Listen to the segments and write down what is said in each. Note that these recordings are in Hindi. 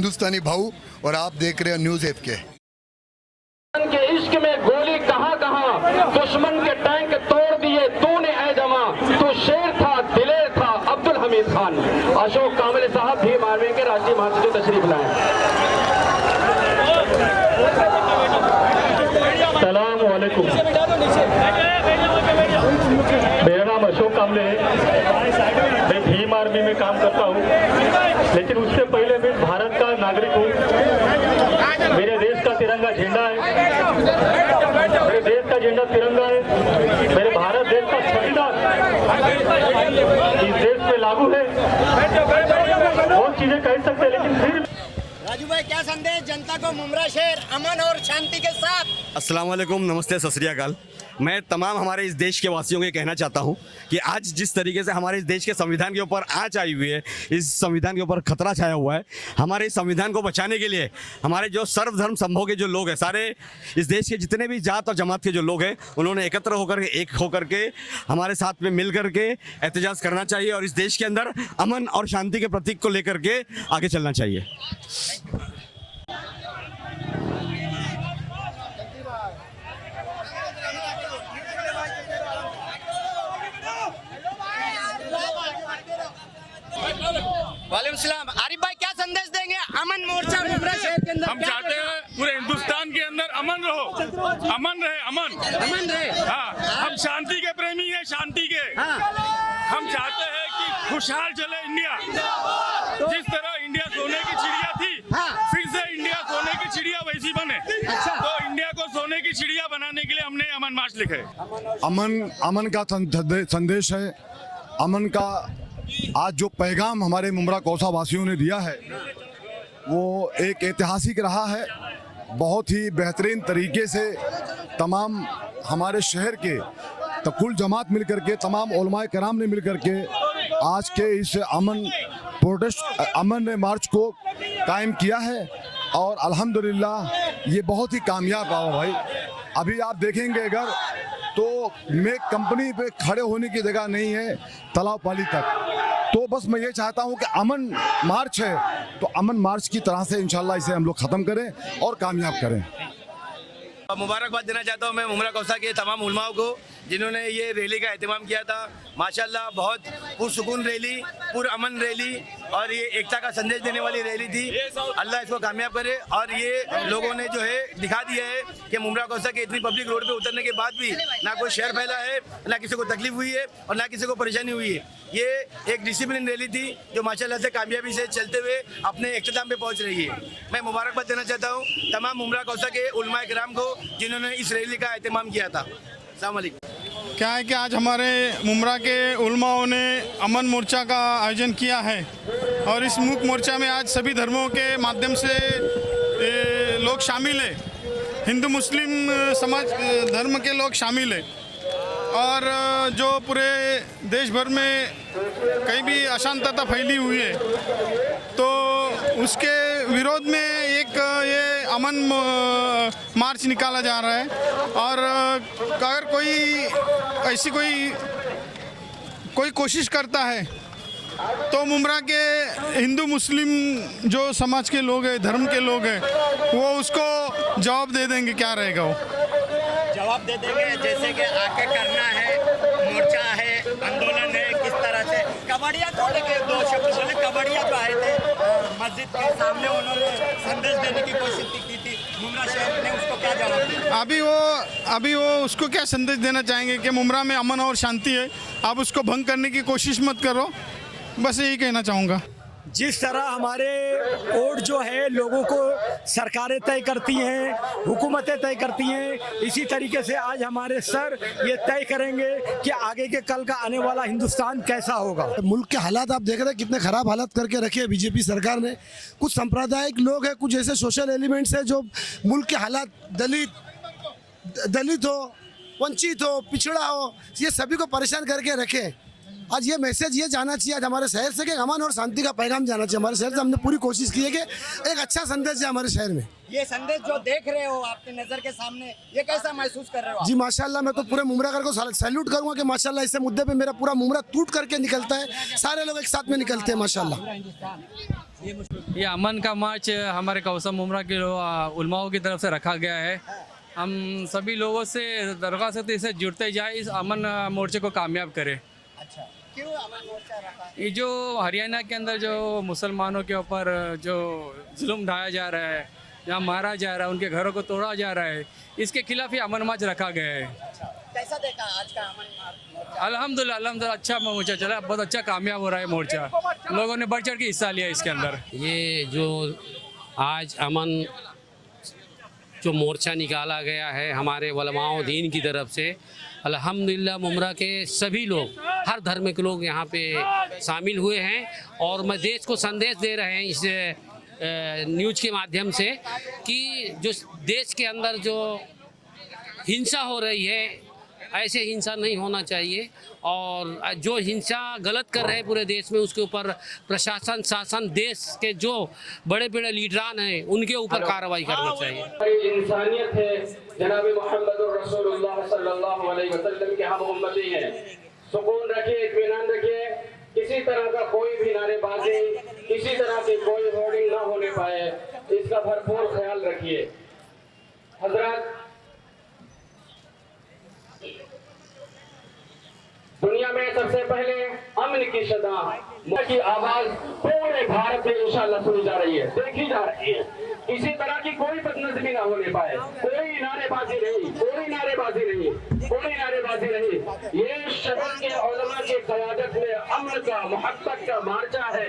हिंदुस्तानी भाऊ और आप देख रहे हो न्यूज़ ऐप के। इश्क में गोली कहाँ कहाँ, दुश्मन के टैंक तोड़ दिए तूने ऐ जमा, तू शेर था दिलेर था अब्दुल हमीद खान। अशोक कांबले साहब भीम आर्मी के राष्ट्रीय महासचिव तशरीफ लाए। सलाम वालेकुम। मेरा नाम अशोक कांबले है, मैं भीम आर्मी में काम करता हूँ, लेकिन उससे पहले मैं भारत का नागरिक हूँ। मेरे देश का तिरंगा झंडा है, मेरे देश का झंडा तिरंगा है, मेरे भारत देश का संविधान इस देश में लागू है। बहुत चीजें कह सकते हैं, लेकिन फिर राजू भाई क्या संदेश जनता को मुमरा शहर अमन और शांति के साथ? अस्सलाम वालेकुम, नमस्ते, सत श्री अकाल। मैं तमाम हमारे इस देश के वासियों को कहना चाहता हूं कि आज जिस तरीके से हमारे इस देश के संविधान के ऊपर आंच आई हुई है, इस संविधान के ऊपर खतरा छाया हुआ है, हमारे इस संविधान को बचाने के लिए हमारे जो सर्वधर्म समूह के जो लोग हैं, सारे इस देश के जितने भी जात और जमात के जो लोग हैं, उन्होंने एकत्र होकर के एक होकर के हमारे साथ में मिल करके एहतजाज करना चाहिए और इस देश के अंदर अमन और शांति के प्रतीक को लेकर के आगे चलना चाहिए। वालेकुम सलाम। आरिफ भाई क्या संदेश देंगे अमन मोर्चा मुमरा शहर के अंदर? हम चाहते हैं पूरे हिंदुस्तान के अंदर अमन रहो, अमन रहे, अमन रहे। हाँ, हम शांति के प्रेमी हैं, शांति के। हम चाहते हैं कि खुशहाल चले इंडिया। जिस तरह इंडिया सोने की चिड़िया थी, फिर से इंडिया सोने की चिड़िया वैसी बने। तो इंडिया को सोने की चिड़िया बनाने के लिए हमने अमन मार्च लिखे। अमन का संदेश है। अमन का आज जो पैगाम हमारे मुमरा कौसा वासियों ने दिया है वो एक ऐतिहासिक रहा है। बहुत ही बेहतरीन तरीके से तमाम हमारे शहर के कुल जमात मिल करके, तमाम उलमाए कराम ने मिल करके आज के इस अमन मार्च को कायम किया है और अल्हम्दुलिल्लाह ये बहुत ही कामयाब रहा भाई। अभी आप देखेंगे अगर तो मैं कंपनी पे खड़े होने की जगह नहीं है, तालाब पाली तक। तो बस मैं ये चाहता हूँ कि अमन मार्च है तो अमन मार्च की तरह से इंशाल्लाह इसे हम लोग ख़त्म करें और कामयाब करें। मुबारकबाद देना चाहता हूँ मैं मुमरा कौसा के तमाम उलमाओं को जिन्होंने ये रैली का एहतमाम किया था। माशाल्लाह बहुत पुरसुकून रैली, पुरअमन रैली और ये एकता का संदेश देने वाली रैली थी। अल्लाह इसको कामयाब करे। और ये लोगों ने जो है दिखा दिया है कि मुमरा कौसा के इतनी पब्लिक रोड पे उतरने के बाद भी ना कोई शहर फैला है, ना किसी को तकलीफ हुई है और ना किसी को परेशानी हुई है। ये एक डिसिप्लिन रैली थी जो माशाल्लाह से कामयाबी से चलते हुए अपने इख्तिताम पे पहुंच रही है। मैं मुबारकबाद देना चाहता हूँ तमाम मुमरा कौसा के उलमाए किराम को जिन्होंने इस रैली का एहतमाम किया था। अस्सलाम वालेकुम। क्या है कि आज हमारे मुमरा के उलमाओं ने अमन मोर्चा का आयोजन किया है और इस मुख्य मोर्चा में आज सभी धर्मों के माध्यम से लोग शामिल हैं। हिंदू मुस्लिम समाज धर्म के लोग शामिल हैं और जो पूरे देश भर में कहीं भी अशांतता फैली हुई है तो उसके विरोध में एक ये अमन मार्च निकाला जा रहा है। और अगर कोई ऐसी कोई कोशिश करता है तो मुमरा के हिंदू मुस्लिम जो समाज के लोग हैं, धर्म के लोग हैं, वो उसको जवाब दे देंगे। क्या रहेगा वो जवाब दे देंगे जैसे कि आके करना है, मोर्चा है, आंदोलन है, किस तरह से। कबड्डिया थोड़े के दो शब्द बोले, कबड्डिया जो आए थे मस्जिद के सामने उन्होंने संदेश देने की कोशिश की थी, मुमरा शहर ने उसको क्या जवाब दिया? अभी वो उसको क्या संदेश देना चाहेंगे कि मुमरा में अमन और शांति है, आप उसको भंग करने की कोशिश मत करो। बस यही कहना चाहूँगा। जिस तरह हमारे वोट जो है लोगों को सरकारें तय करती हैं, हुकूमतें तय करती हैं, इसी तरीके से आज हमारे सर ये तय करेंगे कि आगे के कल का आने वाला हिंदुस्तान कैसा होगा। मुल्क के हालात आप देख रहे हैं कितने खराब हालात करके रखे हैं बीजेपी सरकार ने। कुछ सांप्रदायिक लोग हैं, कुछ ऐसे सोशल एलिमेंट्स हैं जो मुल्क के हालात दलित हो, वंचित हो, पिछड़ा हो, ये सभी को परेशान करके रखे। आज ये मैसेज ये जाना चाहिए आज हमारे शहर से कि अमन और शांति का पैगाम जाना चाहिए हमारे शहर से। हमने पूरी कोशिश की है कि एक अच्छा संदेश है हमारे शहर में। ये संदेश जो देख रहे हो आपके नजर के सामने, ये कैसा महसूस कर रहे हो आप? जी माशाल्लाह, मैं तो पूरे मुमरागर को सैल्यूट करूंगा कि माशाल्लाह इस मुद्दे पे मेरा पूरा मुमरा टूट करके निकलता है, सारे लोग एक साथ में निकलते हैं माशाल्लाह। ये अमन का मार्च हमारे कौसा मुमरा के उलमाओं की तरफ से रखा गया है। हम सभी लोगों से दरख्वास्त करते इससे जुड़ते जाए, इस अमन मोर्चे को कामयाब करें। अच्छा, क्यों अमन मोर्चा रखा? ये जो हरियाणा के अंदर जो मुसलमानों के ऊपर जो जुल्म ढाया जा रहा है, जहाँ मारा जा रहा है, उनके घरों को तोड़ा जा रहा है, इसके खिलाफ ही अमन मार्च रखा गया है। अच्छा, कैसा देखा आज का अमन मोर्चा? अल्हम्दुलिल्लाह अच्छा मोर्चा चला, बहुत अच्छा कामयाब हो रहा है मोर्चा, लोगों ने बढ़ चढ़ के हिस्सा लिया इसके अंदर। ये जो आज अमन जो मोर्चा निकाला गया है हमारे उलमाओ दीन की तरफ से, अल्हम्दुलिल्लाह मुमरा के सभी लोग, हर धर्म के लोग यहाँ पे शामिल हुए हैं और मैं देश को संदेश दे रहे हैं इस न्यूज़ के माध्यम से कि जो देश के अंदर जो हिंसा हो रही है, ऐसे हिंसा नहीं होना चाहिए और जो हिंसा गलत कर रहे हैं पूरे देश में, उसके ऊपर प्रशासन शासन देश के जो बड़े बड़े लीडरान हैं उनके ऊपर कार्रवाई करना चाहिए। इंसानियत है, जनाब मोहम्मद रसूलुल्लाह सल्लल्लाहु अलैहि वसल्लम के हम उम्मती हैं। सुकून रखिए, इत्मीनान रखिए, किसी तरह का कोई भी नारेबाजी, किसी तरह की कोई होर्डिंग ना होने पाए, इसका भरपूर ख्याल रखिए। हजरत, दुनिया में सबसे पहले अमन की सदा की आवाज पूरे भारत में इंशाल्लाह सुनी जा रही है, देखी जा रही है। किसी तरह की कोई बदनज़मी ना होने पाए, कोई नारेबाजी नहीं, कोई नारेबाजी नहीं, कोई नारेबाजी नहीं। ये शहर के उलमा की क़यादत में अमन का, मोहब्बत का मार्चा है।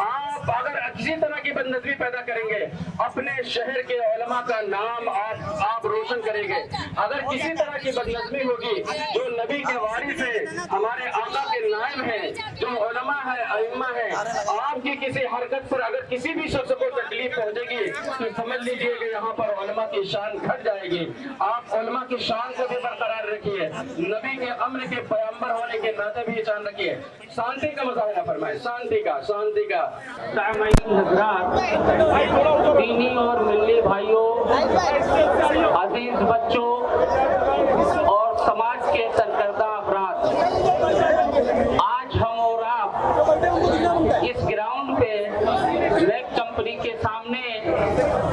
आप अगर किसी तरह की बदनज़मी पैदा करेंगे, अपने शहर के उलमा का नाम आप रोशन करेंगे। अगर किसी तरह की बदनज़मी होगी, जो नबी के वारिस है, हमारे आका के नायब हैं, जो उलमा है, अइम्मा है, आपकी किसी हरकत पर अगर किसी भी शख्स को तकलीफ पहुंचेगी तो समझ लीजिए कि यहाँ पर उलमा की शान घट जाएगी। आप उलमा की शान को भी बरकरार रखिए, नबी के अमन के पैगंबर होने के नाते भी शान रखिए। शांति का मुजाहरा फरमाए, शांति का, शांति का। दीनी और मिल्ली भाइयों, अजीज बच्चों और समाज के सरकर्दा अफराद, आज हम और आप इस ग्राउंड पे लैब कंपनी के सामने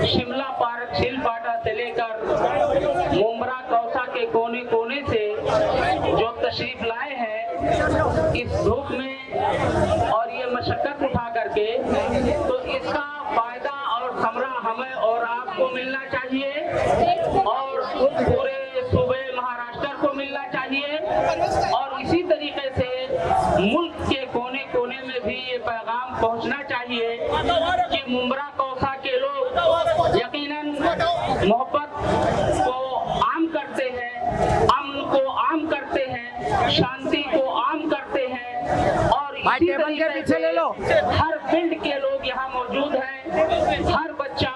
शिमला पार्क सिलपाटा से लेकर मुमरा कौसा के कोने कोने से जो तशरीफ लाए हैं इस धूप में और ये मशक्कत उठा करके, तो इसका फायदा और समरा हमें और आपको मिलना चाहिए और पूरे सूबे महाराष्ट्र को मिलना चाहिए और इसी तरीके से मुल्क के कोने कोने में भी ये पैगाम पहुंचना चाहिए कि मुमरा कौसा के लोग यकीनन मोहब्बत को आम करते हैं, अमन को आम करते हैं, शांति को आम करते हैं और इसी तरीके से हर फील्ड के लोग यहाँ मौजूद हैं। हर बच्चा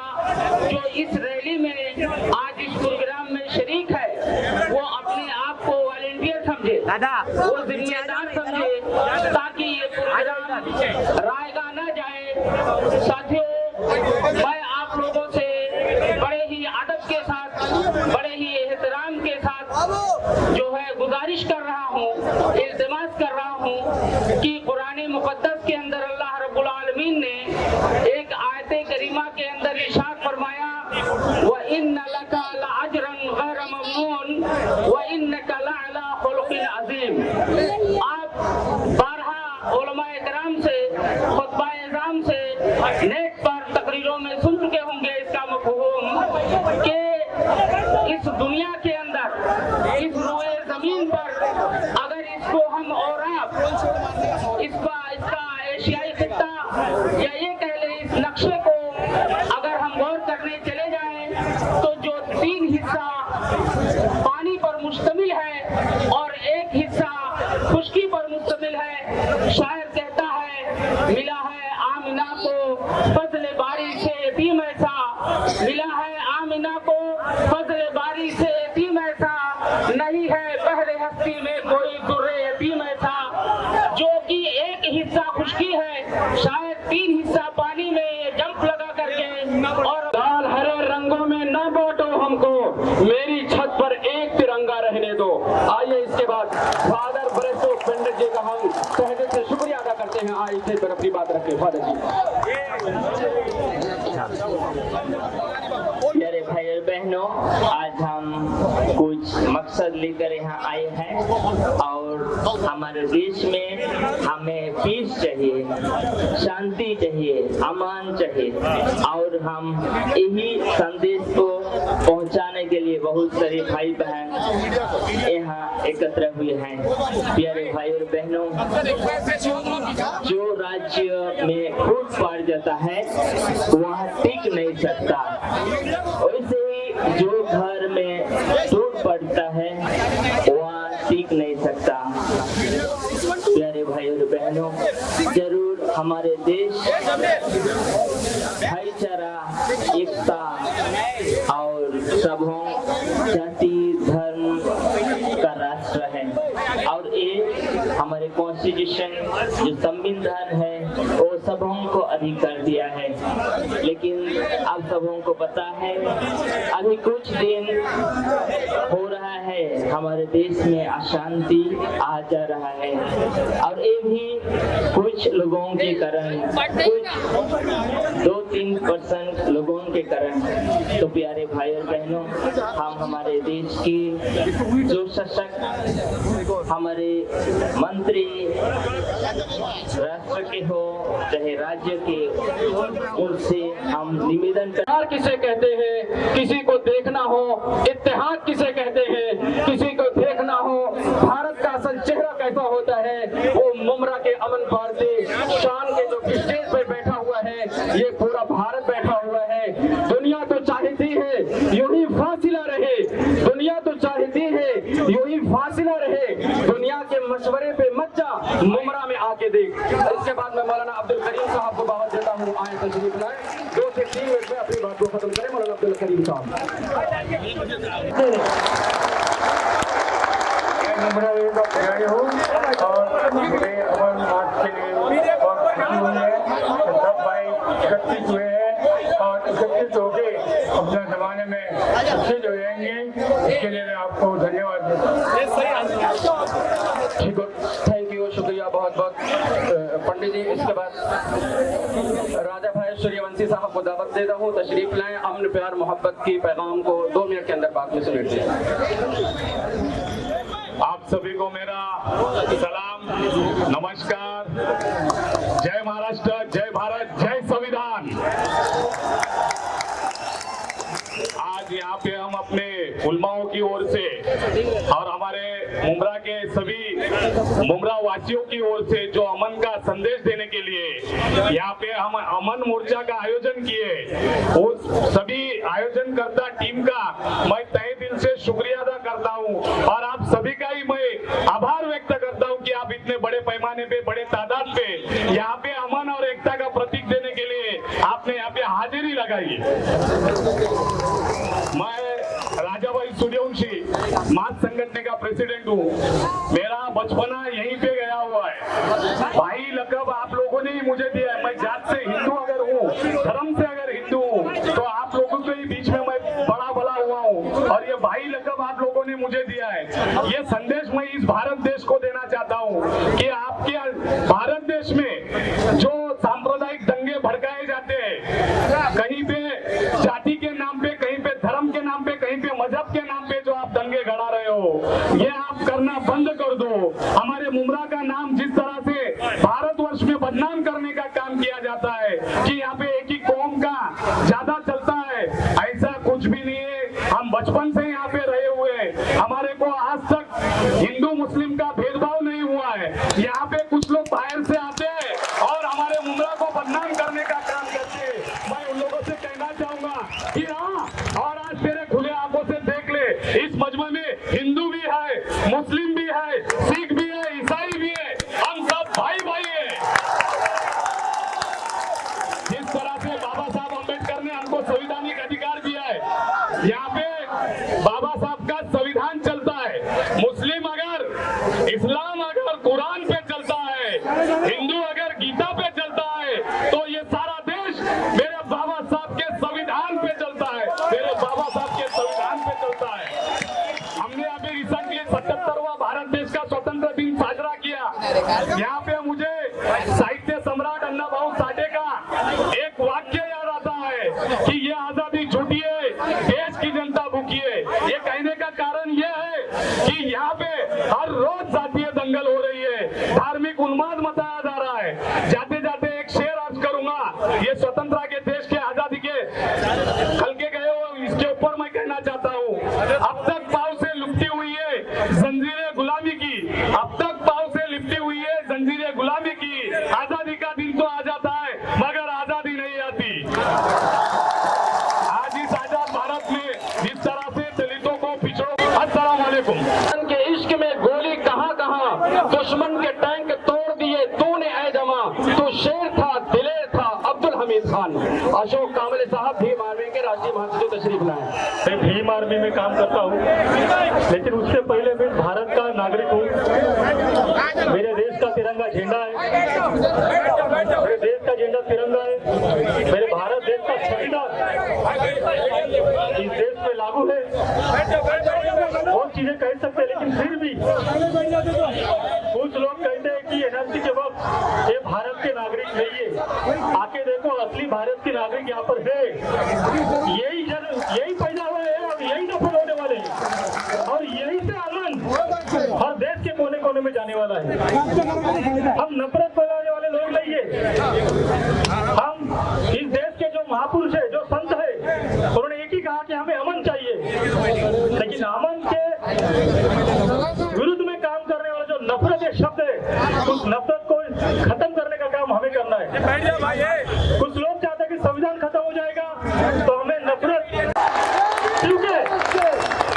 जो इस रैली में आज इस प्रोग्राम में शरीक है, वो अपने आप को वॉलंटियर समझे, वो जिम्मेदार समझे, ताकि ये प्रोग्राम रायगा न जाए। साथियों, मैं आप लोगों से बड़े ही अदब के साथ, बड़े ही एहतराम के साथ जो है गुजारिश कर रहा हूँ, इल्तिमास कर रहा हूँ कि कुरान मुक़द्दस के अंदर अल्लाह रब्बुल आलमीन ने एक आयत करीमा के अंदर इरशाद फरमाया, व इन्न लका लअजरन गैर ममनून व इन्नका लअला खुलुक़िन अज़ीम। आप बारहा उलमाए किराम से, खुतबाए इज़ाम से, नेट पर तकरीरों में सुन चुके होंगे इसका मफ़हूम कि इस दुनिया के अंदर, इस रुए ज़मीन पर अगर इसको हम और आप इसका एशियाई खित्ता या ये कह ले इस नक्शे को अगर हम गौर करने चले जाएं तो जो 3 हिस्सा पानी पर मुश्तमिल है और एक हिस्सा खुश्की पर मुश्तमिल है। शायर कहता है, मिला है आमिना को फजल बारी से यतीम ऐसा, मिला है आमिना को फजल बारी से यतीम ऐसा, नहीं है बहरे हस्ती में कोई दुर्रे यतीम ऐसा। जो कि एक हिस्सा खुश्की है, शायद 3 हिस्सा पानी में जंप लगा करके और लाल हरे रंगों में न बांटो हमको, मेरी छत पर एक तिरंगा रहने दो। आइए इसके बाद फादर ब्रेसो पंडित जी का हम तहे दिल से शुक्रिया अदा करते हैं। आइए इस तरफ की बात रखें फादर जी। प्यारे भाई और बहनों, आज हम कुछ मकसद लेकर यहाँ आए हैं और हमारे देश में हमें पीस चाहिए, शांति चाहिए, अमान चाहिए और हम यही संदेश को पहुँचाने के लिए बहुत सारे भाई बहन यहाँ एकत्र हुए हैं। प्यारे भाई और बहनों, जो राज्य में फूट पड़ जाता है वह टिक नहीं सकता, वैसे ही जो घर में टूट पड़ता है वह टिक नहीं सकता। प्यारे भाई और बहनों, जरूर हमारे देश भाईचारा, एकता और सबों जाति धर्म का राष्ट्र है और ये हमारे कॉन्स्टिट्यूशन जो संविधान है वो सबों को अधिकार दिया है। लेकिन आप सबों को पता है अभी कुछ दिन हो रहा है हमारे देश में अशांति आ जा रहा है और ये भी कुछ लोगों के कारण, कुछ 2-3% लोगों के कारण। तो प्यारे भाई और बहनों, हम हमारे देश की जो सशक्त हमारे मंत्री राष्ट्र के हो चाहे राज्य के, उनसे हम निवेदन कर किसे कहते हैं, किसी को देखना हो इत्तेहाद किसे कहते हैं, किसी को देखना हो भारत का असल चेहरा कैसा होता है, वो मुमरा के अमन पारसी शान के जो स्टेज पर बैठा हुआ है, ये पूरा भारत बैठा हुआ है। दुनिया तो चाहती है यूं ही फासिला रहे, दुनिया तो चाहती है यूं ही फासिला रहे, दुनिया के मशवरे पे मत जा, मुमरा में आके देख। इसके बाद मैं मौलाना अब्दुल करीम साहब को दावत देता हूँ, आए तशरीफ लाए, 2 से 3 मिनट में अपनी बात को खत्म करें। मौलाना अब्दुल करीम साहब। मुमरा का खिलाड़ी हूँ और मुझे अमन मार्च के लिए बहुत खुशी हुई है। सब भाई एकत्रित हुए हैं और एकत्रित होके अपने जमाने में अच्छे जो रहेंगे, इसके लिए मैं आपको धन्यवाद देता हूँ। ठीक है, थैंक यू, शुक्रिया बहुत बहुत पंडित जी। इसके बाद राजा भाई सूर्यवंशी साहब को दावत देता हूँ, तशरीफ लाएं, अमन प्यार मोहब्बत की पैगाम को 2 मिनट के अंदर बात में समेट दें। आप सभी को मेरा सलाम, नमस्कार, जय महाराष्ट्र, जय भारत, जय संविधान। आज यहाँ पे हम अपने उलमाओं की ओर से और हमारे मुमरा के सभी मुमरा वासियों की ओर से जो अमन का संदेश देने के लिए यहाँ पे हम अमन मोर्चा का आयोजन किए, उस सभी आयोजनकर्ता टीम का मैं तहे दिल से शुक्रिया अदा करता हूँ और आप सभी का ही मैं आभार व्यक्त करता हूँ कि आप इतने बड़े पैमाने पे, बड़े तादाद पे यहाँ पे अमन और एकता का प्रतीक देने के लिए आपने यहाँ पे हाजिरी लगाई। मैं राजा भाई सूर्यवंशी मास संगठन का प्रेसिडेंट हूँ। मेरा बचपना यहीं पे गया हुआ है। भाई लकब आप लोगों ने ही मुझे दिया है। मैं जात से हिंदू अगर हूँ, धर्म से अगर हिंदू हूँ, तो आप लोगों के ही बीच में मैं बड़ा हुआ हूँ और ये भाई लकब आप लोगों ने मुझे दिया है। ये संदेश मैं इस भारत देश को देना चाहता हूँ कि आपके भारत देश में जो सांप्रदायिक दंगे भड़काए जाते हैं, कहीं पे जाति के नाम पे, कहीं पे धर्म के नाम पे, कहीं पे मजहब के नाम पे जो आप दंगे गड़ा रहे हो, ये आप करना बंद कर दो। हमारे मुमरा का नाम जिस तरह से भारतवर्ष में बदनाम करने का काम किया जाता है कि यहाँ पे एक ही कौम का ज्यादा चलता है, ऐसा कुछ भी नहीं है। हम बचपन से यहाँ पे रहे हुए हैं, हमारे को आज तक हिंदू मुस्लिम का भेदभाव नहीं हुआ है। यहाँ पे कुछ लोग बाहर से आते हैं और हमारे मुमरा को बदनाम करने का काम करते हैं। मैं उन लोगों से कहना चाहूंगा कि हाँ, और आज मेरे खुले आंखों से देख ले, इस मजमे में हिंदू भी है, मुस्लिम भी है, सिख भी है, ईसाई भी है, हम सब भाई भाई है। जिस तरह से बाबा साहब अम्बेडकर ने हमको संवैधानिक अधिकार दिया है, यहाँ पे कि ये आजादी झूठी है, देश की जनता भूखी है। ये कहने का कारण ये है कि यहाँ पे हर रोज जातीय दंगल हो रही है, धार्मिक उन्माद मचाया जा रहा है। जाते जाते एक शेर अर्ज करूंगा, ये स्वतंत्रता के देश के आजादी के हल्के गए हो, इसके ऊपर मैं कहना चाहता हूँ, अब तक पांव से लिपटी हुई है जंजीरें गुलामी की, अब तक पांव से लिपटी हुई है जंजीरें गुलामी की। आजादी का दिन तो आ जाता है मगर आजादी नहीं आती। आज इस आजाद भारत में जिस तरह से दलितों को पिछड़ों, अस्सलाम वालेकुम के इश्क में गोली कहां कहां, दुश्मन के टैंक तोड़ दिए तूने ऐ जमा, तू शेर था दिलेर था अब्दुल हमीद खान। अशोक कामले साहब भीम आर्मी के राष्ट्रीय महासचिव तशरीफ लाए। मैं भीम आर्मी में काम करता हूँ, लेकिन उससे पहले मैं भारत का नागरिक हूँ। मेरे देश का तिरंगा झंडा है, मेरे देश का झंडा तिरंगा है, मेरे भारत देश का संविधान इस देश में लागू है। बहुत चीजें कह सकते हैं, लेकिन फिर भी कुछ लोग कहते हैं कि एनआरसी के वक्त ये भारत के नागरिक नहीं है। आके देखो, असली भारत के नागरिक यहाँ पर है, यही पैदा हुए हैं और यही दफन होने वाले हैं, और यही से अमन हर देश के कोने कोने में जाने वाला है। हम नफरत फैलाने वाले लोग नहीं है। हम इस देश के जो महापुरुष है, जो संत है, उन्होंने एक ही कहा कि हमें अमन चाहिए, लेकिन अमन के विरुद्ध में काम करने वाला जो नफरत है शब्द है, उस नफरत को खत्म करने का काम हमें करना है। कुछ लोग चाहते हैं कि संविधान खत्म हो जाएगा तो हमें नफरत, क्योंकि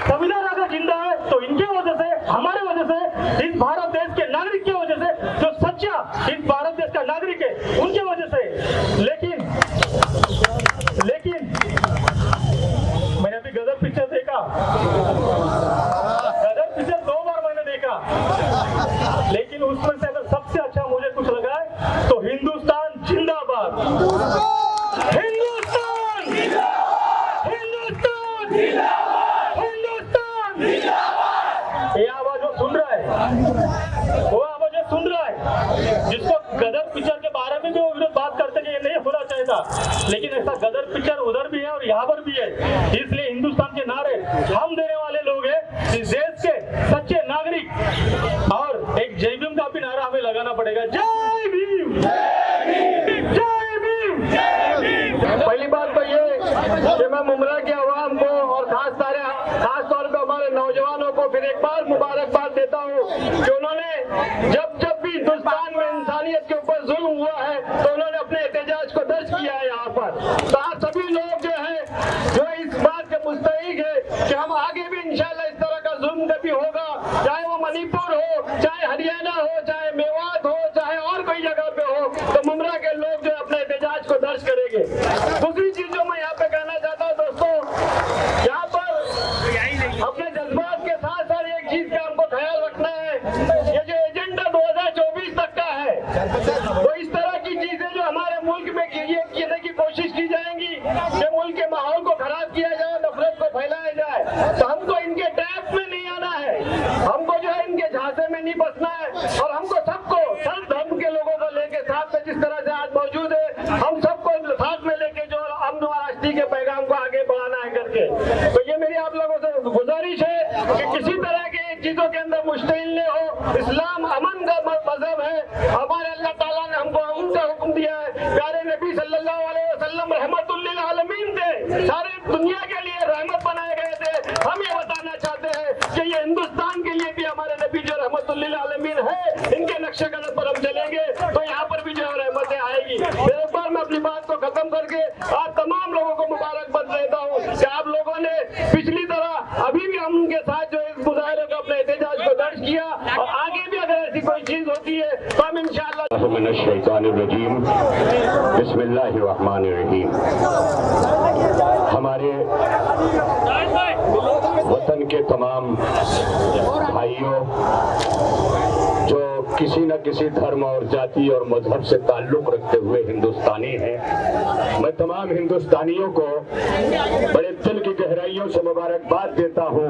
संविधान अगर जिंदा है तो इनके वजह से, हमारे वजह से, इस भारत देश के नागरिक की वजह से, जो सच्चा इस भारत देश का नागरिक है उनके वजह से। लेकिन मैंने अभी गदर पिक्चर देखा, गदर पिक्चर 2 बार मैंने देखा, लेकिन उसमें से अगर सबसे अच्छा मुझे कुछ लगा है तो हिंदुस्तान जिंदाबाद, हिंदुस्तान, हिंदुस्तान, हिंदुस्तान। ये आवाज वो सुन रहा है, वो आवाज वो सुन रहा है, जिसको गदर पिक्चर के बारे में भी वो विरोध बात करते कि ये नहीं होना चाहिए था, लेकिन ऐसा गदर पिक्चर उधर भी है और यहाँ पर भी है। इसलिए हिंदुस्तान के नारे हम देने वाले लोग हैं, इस देश के सच्चे नागरिक, और एक जय भीम का भी नारा हमें लगाना पड़ेगा। जय भीम, जय भीम, जय भीम। पहली बात तो ये कि मैं मुमरा के अवाम को और खास तौर पर हमारे नौजवानों को फिर एक बार मुबारकबाद देता हूँ कि उन्होंने जब भी हिंदुस्तान में इंसानियत के ऊपर जुल्म हुआ है तो उन्होंने अपने एहतजाज को दर्ज किया है। यहाँ पर तो आप सभी लोग जो है, जो इस बात के मुस्तहिक है कि हम आगे भी इंशाल्लाह इस तरह का जुल्म कभी होगा, चाहे वो मणिपुर हो, चाहे हरियाणा हो, चाहे मेवात हो, चाहे और कोई जगह पे हो, तो मुमरा के लोग जो अपने एहतजाज को दर्ज करेंगे। दूसरी चीज जो मैं यहाँ पे कहना चाहता हूँ दोस्तों, यहाँ पर अपने जज्बात के साथ साथ एक चीज का हमको ख्याल रखना है, ये जो एजेंडा 2024 तक का है, तो इस तरह की चीजें जो हमारे मुल्क में करने की कोशिश की जाएंगी कि मुल्क के माहौल को खराब किया जाए, नफरत को फैलाया जाए, तो हमको इनके ट्रैप में नहीं आना है, हमको जो है इनके झांसे में नहीं बसना है, और हमको सबको सब धर्म के लोगों को लेके साथ में जिस तरह से आज मौजूद है, हम सबको साथ में लेके जो अमन और राष्ट्रीय के पैगाम को आगे बढ़ाना है करके। तो ये मेरी आप लोगों से गुजारिश है कि किसी तरह की चीजों के अंदर मुश्तिल नहीं हो। इस्लाम अमन का मजहब है, हमारे अल्लाह ताला ने हमको अमन का हुक्म दिया है। प्यारे नबी सल्लल्लाहु अलैहि वसल्लम रहमतुल लिल आलमीन थे, सारी दुनिया के लिए रहमत बनाए गए थे। हम ये बताना चाहते हैं कि ये हिंदुस्तान के लिए भी हमारे नबी जो रहमतुल लिल आलमीन है, इनके नक्शे कदम पर हम चलेंगे तो यहाँ पर भी जो रहमतें आएगी। एक बार मैं अपनी बात को खत्म करके आप तमाम लोगों को मुबारकबाद देता हूँ कि आप लोगों ने पिछली तरह अभी भी हम उनके साथ जो इस मुजाहरे को अपने एहतजाज को दर्ज किया, और आगे भी अगर ऐसी कोई चीज होती है तो हम इंशाअल्लाह। बिस्मिल्लाहिर्रहमानिर्रहीम। हमारे वतन के तमाम भाइयों जो किसी न किसी धर्म और जाति और मजहब से ताल्लुक रखते हुए हिंदुस्तानी हैं, मैं तमाम हिंदुस्तानियों को बड़े दिल की गहराइयों से मुबारकबाद देता हूं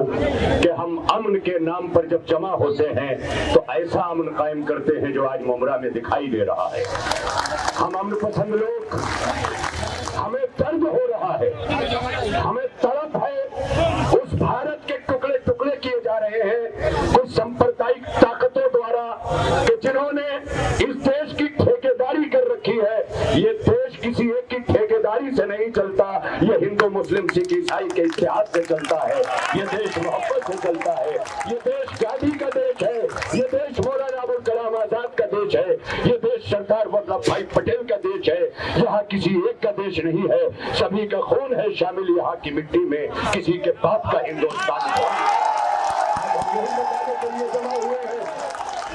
कि हम अमन के नाम पर जब जमा होते हैं तो ऐसा अमन कायम करते हैं जो आज मुमरा में दिखाई दे रहा है। हम अमन पसंद लोग, हमें दर्द हो रहा रहा है। हमें तड़प है उस भारत के टुकड़े टुकड़े किए जा रहे हैं कुछ सांप्रदायिक ताकतों द्वारा कि जिन्होंने इस देश की ठेकेदारी कर रखी है। ये देश किसी एक की ठेकेदारी से नहीं चलता, ये हिंदू मुस्लिम सिख ईसाई के इतिहास से चलता है, ये देश मोहब्बत से चलता है, ये देश गांधी का देश है, ये देश मौलाना अबुल कलाम आजाद का देश है, ये देश सरदार वल्लभ भाई पटेल का देश है। यहाँ किसी एक का देश नहीं है, सभी का खून है शामिल यहाँ की मिट्टी में, किसी के बाप का हिंदुस्तान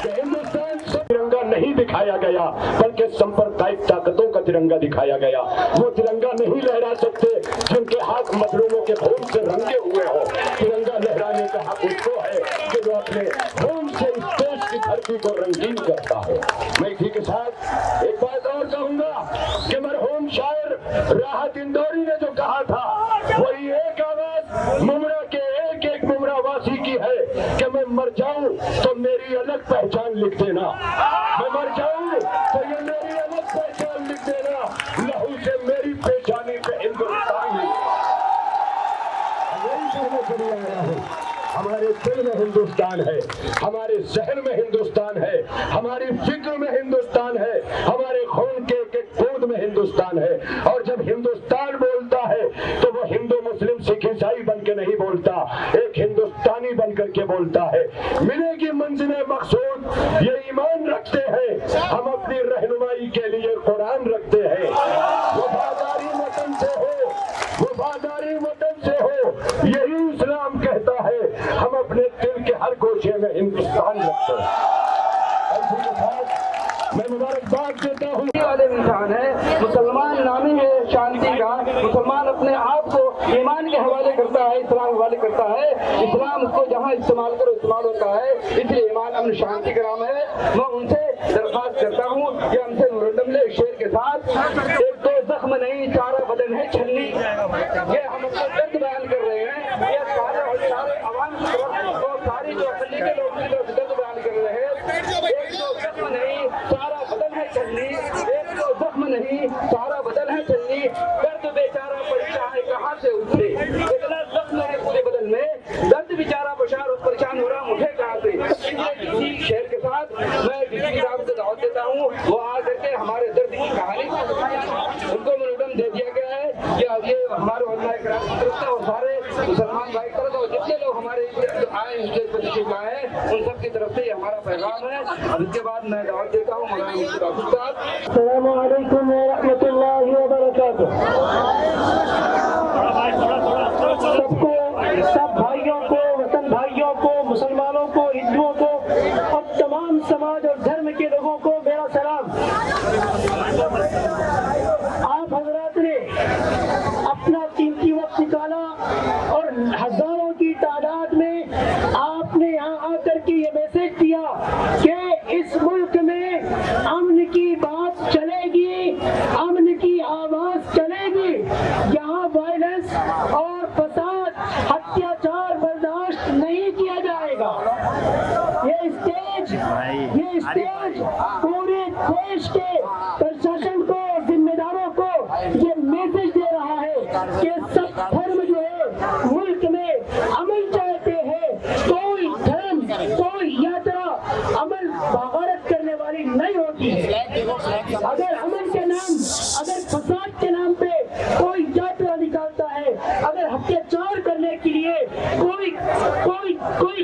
हिंदुस्तान से तिरंगा नहीं दिखाया गया बल्कि सांप्रदायिक ताकतों का तिरंगा दिखाया गया। वो तिरंगा नहीं लहरा सकते जिनके हाथ मजलूमों के खून से रंगे हुए हो। तिरंगा लहराने का हक उसको है कि वो अपने खून से इस देश की धरती को रंगीन करता है। मैं इसी के साथ एक बात और कहूंगा कि मरहूम शायर राहत इंदौरी ने जो कहा था वही एक आवाज मुमरा के एक एक मुमरा वासी की है कि मैं मर जाऊं तो मेरी अलग पहचान लिख देना, मैं मर जाऊं तो ये मेरी अलग पहचान लिख देना, लहू से मेरी पहचानी पे हिंदुस्तान हमारे दिल में हिंदुस्तान है, हमारे जहन में हिंदुस्तान है, हमारी फिक्र में हिंदुस्तान है, हमारे खून के एक एक बूंद में हिंदुस्तान है। और जब हिंदुस्तान बोलता है तो वो हिंदू मुस्लिम सिख ईसाई बन के नहीं बोलता, एक हिंदुस्तानी बन करके बोलता है। मिलेगी मंजिले मकसूद ये ईमान रखते हैं, हम अपनी रहनुमाई के लिए कुरान रखते हैं। वफादारी वतन से हो, वफादारी वतन से हो, यही इस्लाम कहता है। हम अपने दिल के हर गोशे में हिंदुस्तान रखते हैं। इसी के साथ मैं मुबारकबाद देता हूँ। वाले इंसान है, मुसलमान नामी है शांति का, मुसलमान अपने आप को ईमान के हवाले करता है, इस्लाम के हवाले करता है। इस्लाम उसको जहाँ इस्तेमाल करो इस्तेमाल होता है, इसलिए ईमान अमन शांति का नाम है। मैं उनसे दरख्वास्त करता हूँ कि हमसे मुरद्दम ले शेर के साथ, एक तो जख्म नहीं सारा बदन है छलनी, ये हम अपना दर्द बयान कर रहे हैं। ये सारे अवाम को सारी जो अकली के लोग दर्द बयान कर रहे हैं। एक तो जख्म नहीं सारा बदन है छलनी, एक तो जख्म नहीं सारा बदन है छलनी, दर्द बेचारा परेशान है कहाँ से उठे, इतना जख्म है पूरे बदन में, दर्द बेचारा परेशान हो रहा उठे कहाँ से। इसी शेर के साथ मैं किसी साहब से दावत देता हूँ, वो आ करके हमारे दर्द की कहानी उनको मुनज़्ज़म दे दिया गया है कि ये हमारे उलमाए किराम की तरफ से और सारे मुसलमान भाई की तरफ से और जितने लोग हमारे आए स्टेज पर तशरीफ लाए हैं उन सब की तरफ से हमारा पैगाम है। और इसके बाद मैं दावत देता हूँ मौलाना मुफ्ती आसिफ साहब। अस्सलामु अलैकुम व रहमतुल्लाहि व बरकातुहू। सबको, सब भाइयों को, वतन भाइयों को, मुसलमानों को, हिंदुओं को और तमाम समाज और धर्म के लोगों को मेरा सलाम। आप हजरात ने अपना कीमती वक्त निकाला और हजारों की तादाद में आपने यहाँ आकर के ये मैसेज दिया कि इस मुल्क में अमन की बात चलेगी, अमन की आवाज चलेगी, यहाँ वायलेंस और फसाद अत्याचार बर्दाश्त नहीं किया जाएगा। ये स्टेज पूरे देश के प्रशासन को, जिम्मेदारों को ये मैसेज दे रहा है कि सब धर्म जो है मुल्क में अमन चाहते हैं। कोई धर्म, कोई यात्रा अमन बगावत करने वाली नहीं होती है। अगर अमन के नाम, अगर फसाद के नाम पे कोई यात्रा निकालता है, अगर अत्याचार करने के लिए कोई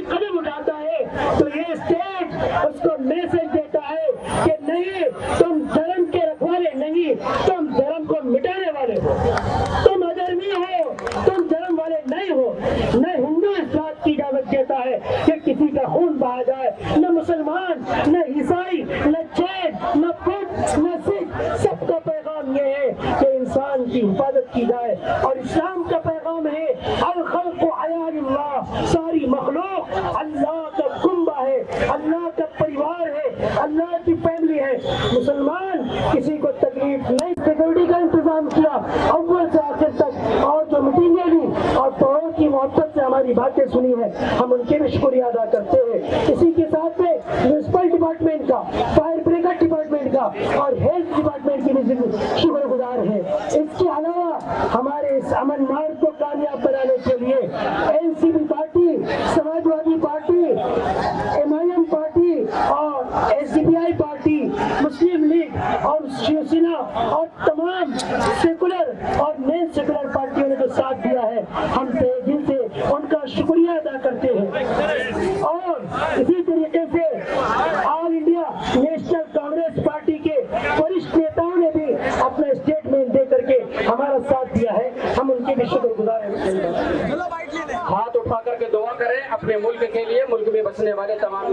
कदम उठाता है, तो ये स्टेज उसको मैसेज देता है कि नहीं, तुम धर्म के रखवाले नहीं, तुम धर्म को मिटाने वाले हो, तुम अधर्मी हो, तुम धर्म वाले नहीं हो। न हिंदू इस बात की इजाजत देता है कि किसी का खून बहा जाए, न मुसलमान, न ईसाई, न जैन, न बुद्ध, न सिख, सबका पैगाम ये है कि इंसान की हिफाजत की जाए। और इस्लाम का पैगाम है अल खल्क़ु अयानुल्लाह, सारी मखलूक अल्लाह का कुंबा है, अल्लाह का परिवार है, अल्लाह की फैमिली है। मुसलमान किसी को तकलीफ नहीं, सिक्योरिटी का इंतजाम किया अव्वल से आखिर तक, और जो मीटिंगें ली और तोड़ों की मोहब्बत से हमारी बातें सुनी है, हम उनके भी शुक्रिया अदा करते हैं। इसी के साथ में म्यूनसिपल डिपार्टमेंट का, फायर ब्रिगेड डिपार्टमेंट का, का और हेल्थ डिपार्टमेंट की भी शुक्रगुजार है। इसके अलावा हमारे इस अमन मार्ग को कामयाब बनाने के लिए NCP party, Samajwadi party, MIM party और एसडीपीआई पार्टी, मुस्लिम लीग और शिवसेना और तमाम सेकुलर और नॉन सेकुलर पार्टियों ने जो साथ दिया है, हम तहे दिल से उनका शुक्रिया अदा करते हैं। और इसी तरीके से all India national Congress party के वरिष्ठ नेताओं ने भी अपना स्टेटमेंट दे करके हमारा साथ दिया है, हम उनके भी शुक्रगुजार हैं। हाथ उठा करके दुआ करें अपने मुल्क के लिए, मुल्क में बसने वाले तमाम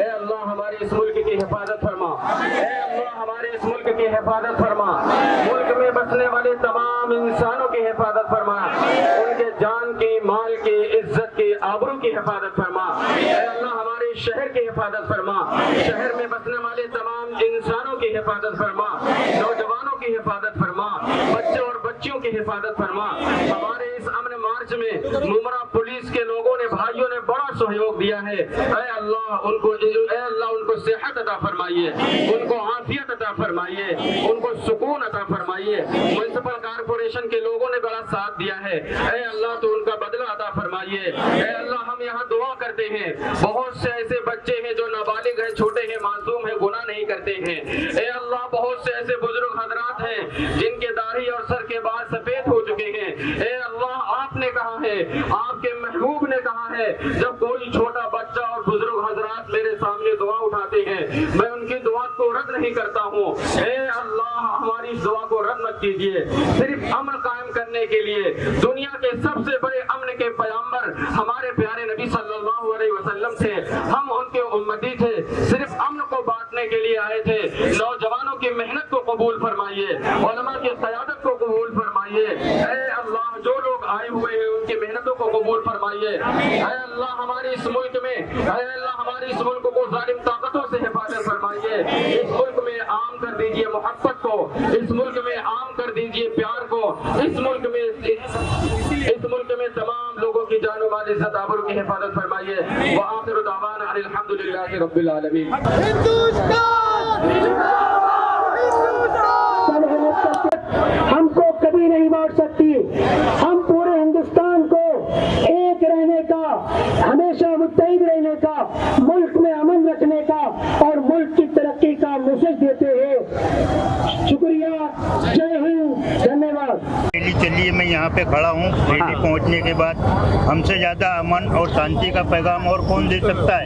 अल्लाह हमारे इस मुल्क की हिफाजत फरमा, अल्लाह हमारे इस मुल्क की हिफाजत फरमा, मुल्क में बसने वाले तमाम इंसानों की हिफाजत फरमा, उनके जान की, माल की, इज्जत की, आबरू की हिफाजत फरमा। अल्लाह हमारे शहर की हिफाजत फरमा, शहर में बसने वाले तमाम इंसानों की हिफाजत फरमा, नौजवानों की हिफाजत फरमा, बच्चे और बच्चियों की हिफाजत फरमा। हमारे इस अमन मार्च में मुमरा पुलिस के लोगों ने, भाइयों ने बड़ा सहयोग दिया है। अल्लाह उनको सेहत अता फरमाइए, उनको आफियत अता फरमाइए, उनको सुकून अता फरमाइए। म्युनिसिपल कॉर्पोरेशन के लोगों ने बड़ा साथ दिया है, अल्लाह तो उनका बदला अता फरमाइए। अल्लाह हम यहाँ दुआ करते हैं, बहुत से ऐसे बच्चे हैं जो नाबालिग हैं, छोटे हैं, मासूम हैं, गुनाह नहीं करते हैं। अल्लाह बहुत से ऐसे बुजुर्ग हजरात हैं जिनके दाढ़ी और सर के बाल सफेद हो चुके हैं। अल्लाह आपने कहा है, आपके महबूब ने कहा है, जब कोई छोटा बच्चा और बुजुर्ग हजरात मेरे सामने दुआ उठाते हैं, मैं उनकी दुआ को रद्द नहीं करता हूँ। अल्लाह हमारी इस दुआ को रद्द मत कीजिए। सिर्फ अमन कायम करने के लिए दुनिया के सबसे बड़े अमन के पैगंबर हमारे प्यारे नबी सल्लल्लाहु अलैहि वसल्लम थे, हम उनके उम्मती थे, सिर्फ अमन को बांटने के लिए आए थे। नौजवानों की मेहनत को कबूल फरमाइए, उलमा की क़यादत को कबूल फरमाइए। अल्लाह जो लोग आए हुए हैं उनकी मेहनतों को कबूल फरमाइए। अल्लाह हमारे इस मुल्क में, अल्लाह हमारे इस मुल्क को जालिम ताकतों से हिफाजत फरमाइए। इस मुल्क में आम कर दीजिए मोहब्बत को, इस मुल्क में आम कर दीजिए प्यार को, इस मुल्क में तमाम लोगों की जानो माल इज्जत आबरू की हिफाजत फरमाइए। व आखिरु दावाना अल्हम्दुलिल्लाहि रब्बिल आलमीन। हमको कभी नहीं बांट सकती, हम पूरे हिंदुस्तान को एक रहने का, हमेशा मुत्तहिद रहने का, मुल्क में अमन रखने का और मुल्क की तरक्की का मैसेज देते हैं। शुक्रिया, जय हिंद, धन्यवाद। रैली चलिए, मैं यहाँ पे खड़ा हूँ। रैली पहुँचने के बाद हमसे ज़्यादा अमन और शांति का पैगाम और कौन दे सकता है।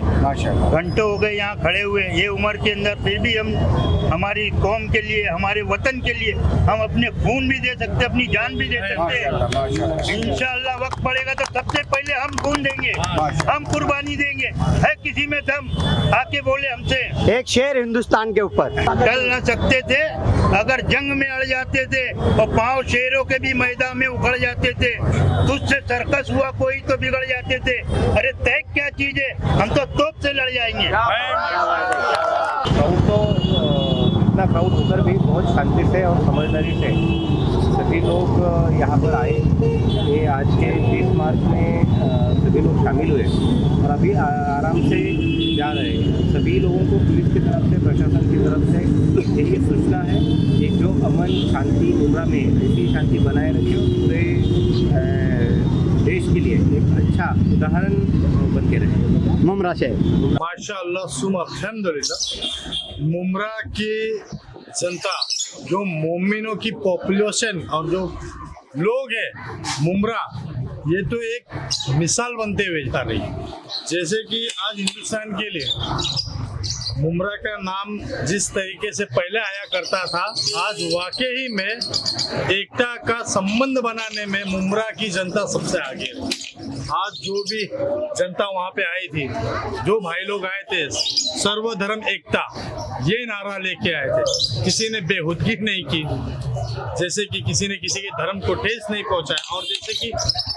घंटों हो गए यहाँ खड़े हुए, ये उम्र के अंदर, फिर भी हम हमारी कौम के लिए, हमारे वतन के लिए हम अपने खून भी दे सकते, अपनी जान भी दे सकते हैं। इंशाअल्लाह वक्त पड़ेगा तो सबसे पहले हम खून देंगे, हम कुर्बानी देंगे। है किसी में दम, आके बोले हमसे। एक शेर हिंदुस्तान के ऊपर। चल न सकते थे अगर जंग में अड़ जाते थे, और पांव शेरों के भी मैदान में उखड़ जाते थे। तुझसे सर्कस हुआ कोई तो बिगड़ जाते थे। अरे तय क्या चीज है, हम तो तोप से लड़ जाएंगे। इतना क्राउड होकर भी बहुत शांति से और समझदारी से सभी लोग यहाँ पर आए। ये आज के 20 मार्च में सभी लोग शामिल हुए और अभी आराम से जा रहे हैं। सभी लोगों को पुलिस की तरफ से, प्रशासन की तरफ से यही सूचना है कि जो अमन शांति मुमरा में ऐसी शांति बनाए रखे, पूरे देश के लिए एक अच्छा उदाहरण बन के रहे। मुमरा से माशाअल्लाह सुम अल्हम्दुलिल्लाह, मुमरा की जनता, जो मोमिनों की पॉपुलेशन और जो लोग हैं मुमरा, ये तो एक मिसाल बनते हुए जा रही है। जैसे कि आज हिंदुस्तान के लिए मुमरा का नाम जिस तरीके से पहले आया करता था, आज वाकई में एकता का संबंध बनाने में मुमरा की जनता सबसे आगे है। आज जो भी जनता वहाँ पे आई थी, जो भाई लोग आए थे, सर्वधर्म एकता ये नारा लेके आए थे। किसी ने बेहुदगी नहीं की, जैसे कि किसी ने किसी के धर्म को ठेस नहीं पहुंचाया, और जैसे कि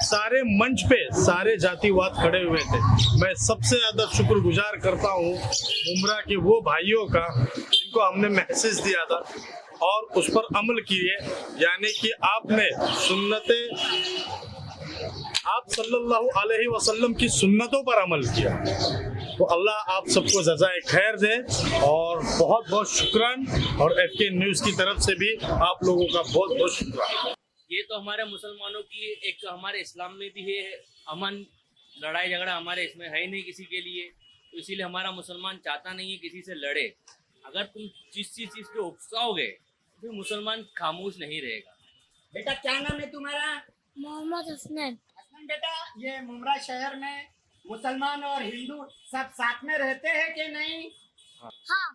सारे मंच पे सारे जातिवाद खड़े हुए थे। मैं सबसे ज्यादा शुक्रगुजार करता हूँ मुमरा के वो भाइयों का जिनको हमने मैसेज दिया था और उस पर अमल किए, यानी कि आपने सुन्नते आप सल्लल्लाहु अलैहि वसल्लम की सुन्नतों पर अमल किया। तो अल्लाह आप सबको जज़ाए खैर दे और बहुत बहुत शुक्रान, और FK न्यूज़ की तरफ से भी आप लोगों का बहुत बहुत शुक्रान। ये तो हमारे मुसलमानों की एक, हमारे इस्लाम में भी है अमन, लड़ाई झगड़ा हमारे इसमें है ही नहीं किसी के लिए, तो इसीलिए हमारा मुसलमान चाहता नहीं है किसी से लड़े। अगर तुम जिस चीज़ को उकसाओगे फिर मुसलमान खामोश नहीं रहेगा। बेटा क्या नाम है तुम्हारा? मोहम्मद हसनैन। हसनैन बेटा, ये मुमरा शहर में मुसलमान और हिंदू सब साथ में रहते हैं कि नहीं? हाँ।